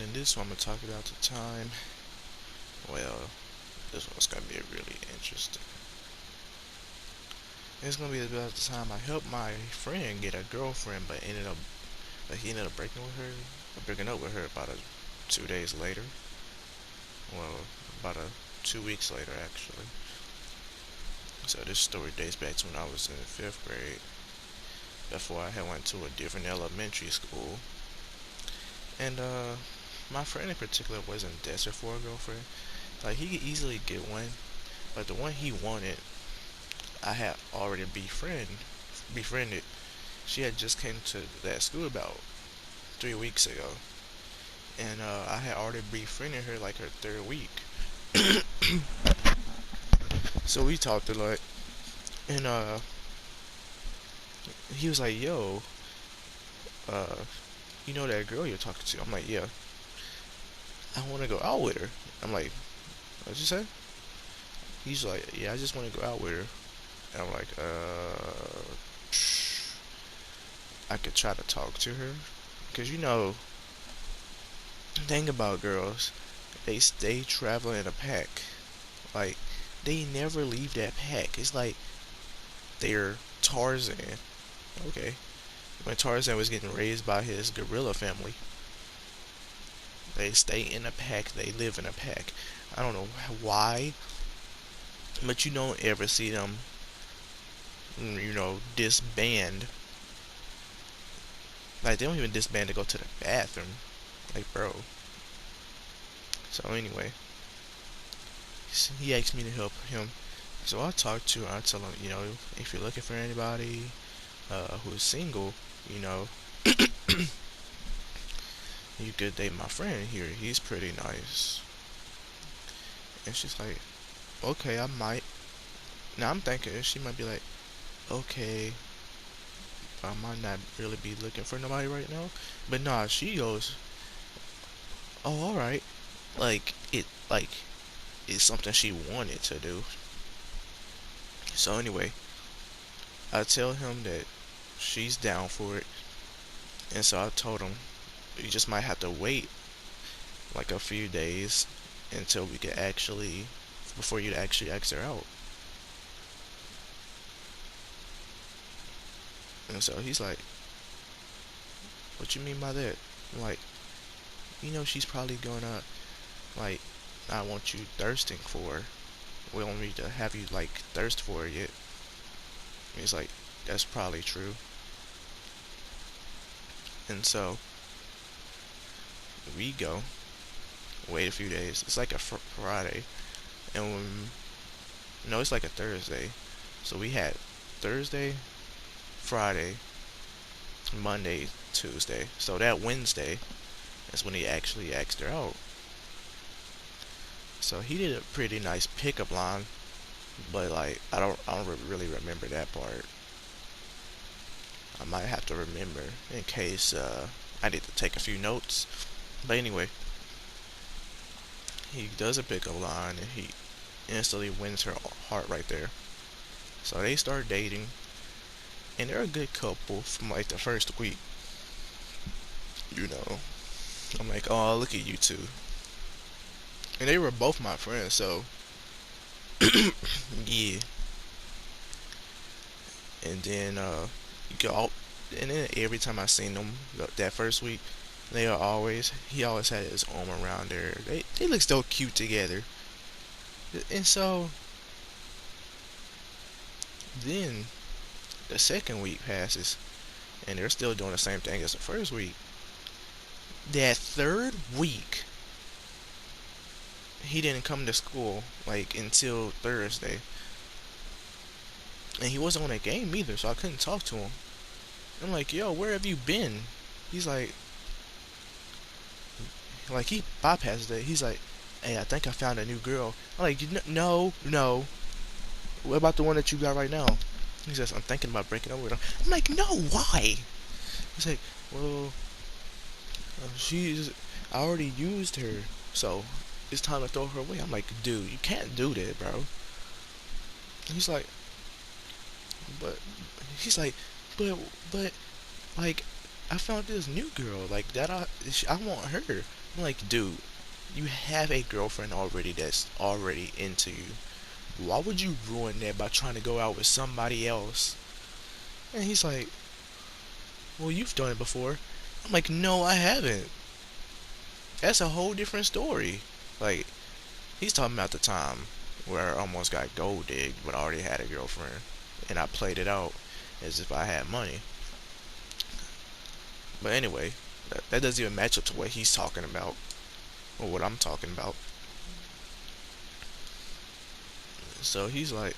And in this one, I'm gonna talk about the time. Well, this one's gonna be really interesting. It's gonna be about the time I helped my friend get a girlfriend, but he ended up breaking up with her about 2 days later. Well, about 2 weeks later, actually. So this story dates back to when I was in fifth grade. Before I had went to a different elementary school, and my friend in particular wasn't desperate for a girlfriend. Like he could easily get one, but the one he wanted, I had already befriended. She had just came to that school about 3 weeks ago, and I had already befriended her like her third week. So we talked a lot, and he was like, "Yo, uh, you know that girl you're talking to?" I'm like, "Yeah, I want to go out with her." I'm like, "What'd you say?" He's like, "Yeah, I just want to go out with her." And I'm like, I could try to talk to her, cause the thing about girls, they stay traveling in a pack. Like, they never leave that pack. It's like they're Tarzan. Okay. When Tarzan was getting raised by his gorilla family, they stay in a pack, they live in a pack. I don't know why, but you don't ever see them, disband. Like, they don't even disband to go to the bathroom. Like, bro. So, anyway, he asked me to help him. So, I talked to him. I tell him, if you're looking for anybody who's single, you know, you could date my friend here. He's pretty nice. And she's like, okay, I might. Now I'm thinking she might be like, okay, I might not really be looking for nobody right now. But nah, she goes, oh, all right. Like it's something she wanted to do. So anyway, I tell him that she's down for it, and so I told him you just might have to wait like a few days until we could actually before you actually ask her out. And so he's like, what you mean by that? I'm like, she's probably gonna like not want you thirsting for her. We don't need to have you like thirst for her yet. And he's like, that's probably true. And so we go, wait a few days. It's like a Friday, and no, it's like a Thursday. So we had Thursday, Friday, Monday, Tuesday. So that Wednesday is when he actually asked her out. So he did a pretty nice pickup line, but like I don't really remember that part. I might have to remember in case I need to take a few notes. But anyway, he does a pickup line and he instantly wins her heart right there. So they start dating, and they're a good couple from like the first week. You know, I'm like, oh, look at you two, and they were both my friends. So yeah, and then you go, and then every time I seen them that first week, he always had his arm around her. They look so cute together, and so then the second week passes, and they're still doing the same thing as the first week. That third week, he didn't come to school like until Thursday, and he wasn't on a game either, so I couldn't talk to him. I'm like, yo, where have you been? He's like he bypassed it. He's like, hey, I think I found a new girl. I'm like, no, no. What about the one that you got right now? He says, I'm thinking about breaking up with her. I'm like, no, why? He's like, well, she's I already used her, so it's time to throw her away. I'm like, dude, you can't do that, bro. He's like, but he's like, but like, I found this new girl like that. I want her. I'm like, dude, you have a girlfriend already that's already into you. Why would you ruin that by trying to go out with somebody else? And he's like, well, you've done it before. I'm like, no, I haven't. That's a whole different story. Like, he's talking about the time where I almost got gold digged, but I already had a girlfriend, and I played it out as if I had money. But anyway, that doesn't even match up to what he's talking about or what I'm talking about. So he's like,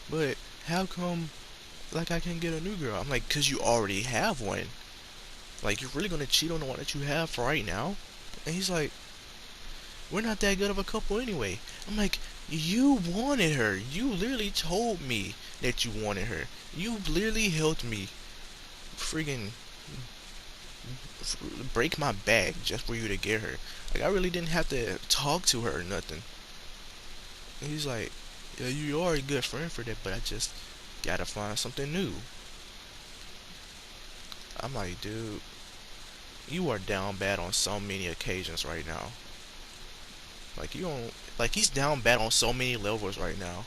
but how come like I can't get a new girl? I'm like, cause you already have one. Like, you're really gonna cheat on the one that you have right now? And he's like, we're not that good of a couple anyway. I'm like, you wanted her. You literally told me that you wanted her. You literally helped me freaking break my back just for you to get her. Like, I really didn't have to talk to her or nothing. And he's like, yeah, you are a good friend for that, but I just gotta find something new. I'm like, dude, you are down bad on so many occasions right now. Like, you don't, like, he's down bad on so many levels right now.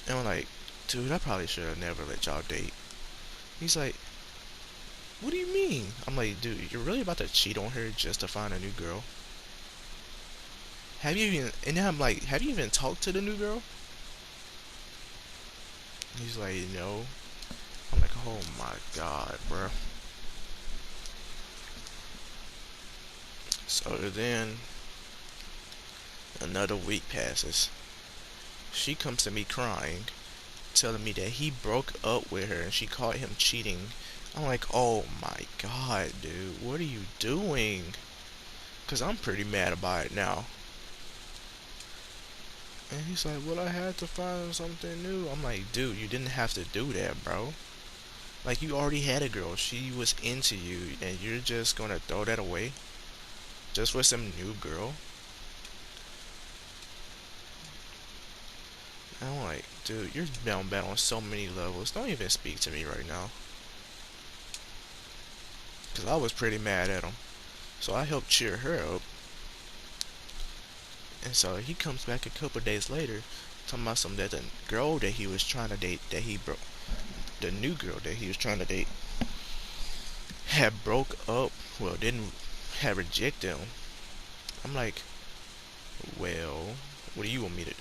And I'm like, dude, I probably should have never let y'all date. He's like, what do you mean? I'm like, dude, you're really about to cheat on her just to find a new girl? Have you even, and then I'm like, have you even talked to the new girl? He's like, no. I'm like, oh my god, bro. So then, another week passes. She comes to me crying, telling me that he broke up with her and she caught him cheating. I'm like, oh my god, dude, what are you doing? Cause I'm pretty mad about it now. And he's like, well, I had to find something new. I'm like, dude, you didn't have to do that, bro. Like, you already had a girl. She was into you, and you're just gonna throw that away just for some new girl? And I'm like, dude, you're down bad on so many levels. Don't even speak to me right now. Cause I was pretty mad at him. So I helped cheer her up. And so he comes back a couple days later, talking about some that the girl that he was trying to date, that he broke, the new girl that he was trying to date, had broke up. Well, didn't had rejected him. I'm like, well, what do you want me to?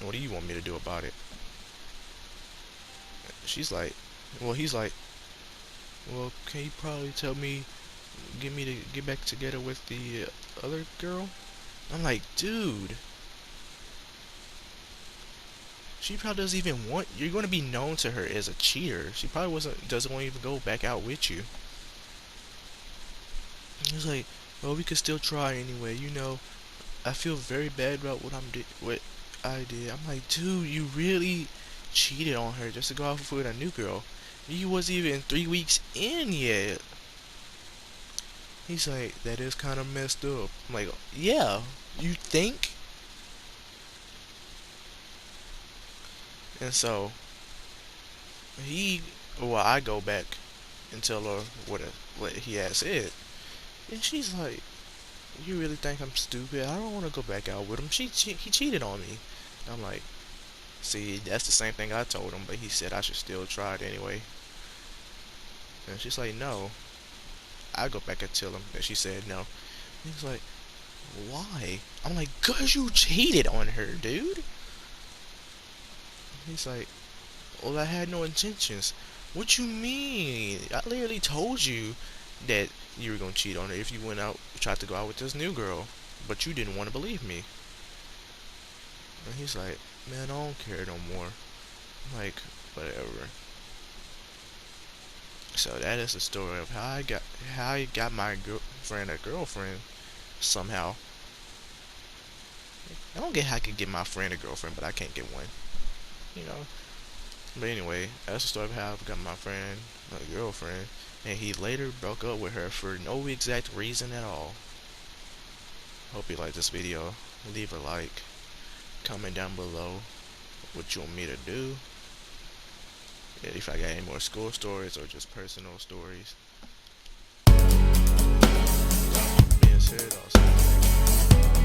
What do you want me to do about it? She's like, well, he's like, well, can you probably tell me, get me to get back together with the other girl? I'm like, dude, she probably doesn't even want. You're going to be known to her as a cheater. She probably doesn't want to even go back out with you. He's like, well, we could still try anyway. You know, I feel very bad about what I did. I'm like, dude, you really cheated on her just to go out with a new girl. You wasn't even 3 weeks in yet. He's like, that is kind of messed up. I'm like, yeah, you think? And so he, well, I go back and tell her what he had said, and she's like, you really think I'm stupid? I don't want to go back out with him. He cheated on me. I'm like, see, that's the same thing I told him, but he said I should still try it anyway. And she's like, no. I go back and tell him that she said no. He's like, why? I'm like, cause you cheated on her, dude. He's like, well, I had no intentions. What you mean? I literally told you that you were gonna cheat on her if you went out, tried to go out with this new girl, but you didn't want to believe me. And he's like, man, I don't care no more. I'm like, whatever. So that is the story of how I got my girlfriend a girlfriend somehow. I don't get how I could get my friend a girlfriend, but I can't get one. You know. But anyway, that's the story of how I got my friend a girlfriend, and he later broke up with her for no exact reason at all. Hope you like this video. Leave a like, comment down below what you want me to do. Yeah, if I got any more school stories or just personal stories. Being said, I'll see you later.